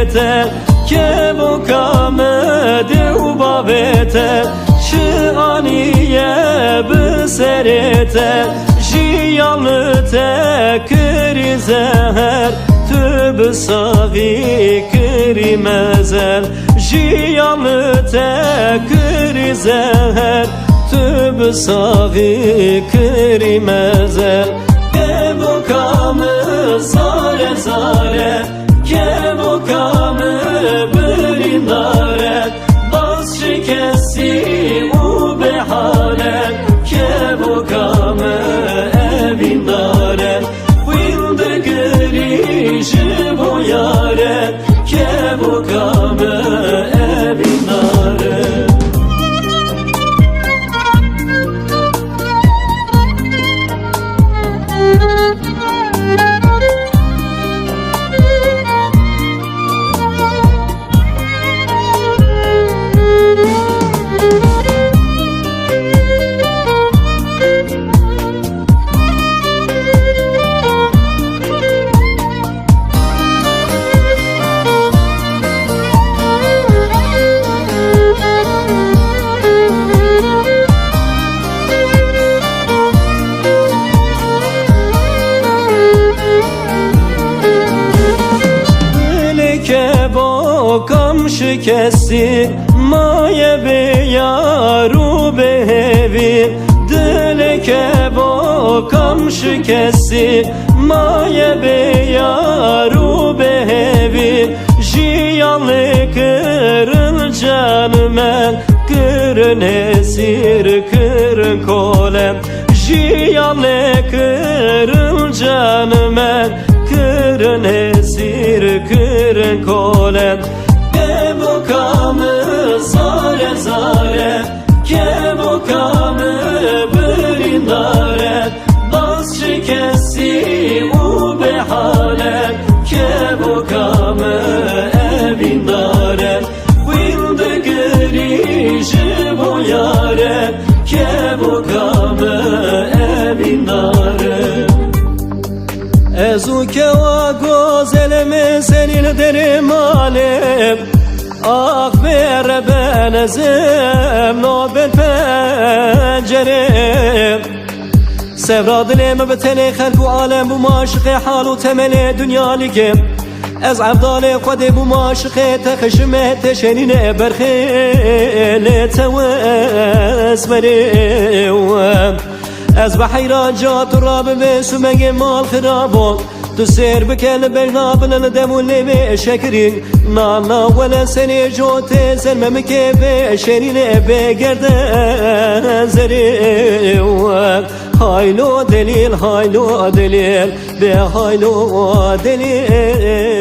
بيته كبو كامده وبابته شانية بسرته جيالته كري زهر تب صافي كري مزل جيالته كري زهر تب صافي كري مزل كبو كام زاره زاره كبو كام برنداره باز شکستی او به حاله كبو كام evin dاره ویند گری جبو یاره كبو كام evin dاره کم شکستی مایه به یارو به هوی دل که با کم شکستی مایه به یارو به هوی جیالی کرن جان من کرن اسیر کرن کولم جیالی کرن جان من کرن اسیر کرن کولم كبو كام زاره زاره كبو كام برنداره باز شکستی او به حاله كبو كام evin dاره ویند گری جبو یاره كبو كام evin dاره ازو که و گوزلم senin derim alem Ah ver benezim nobel pencerem Sevra dilime betene خلق و عالم bu maşık حال و temeli dünya ligim از عبدال خود bu maşık تخشم تشنين برخيل توسمريم از بحيران جات الراب بسمج مال خرابون تسير بكل برنابن الدمولي بشكرين نانا ولا سني جوت سلمم كيف شيرين بقردان زري هايلو دليل هايلو دليل بهايلو دليل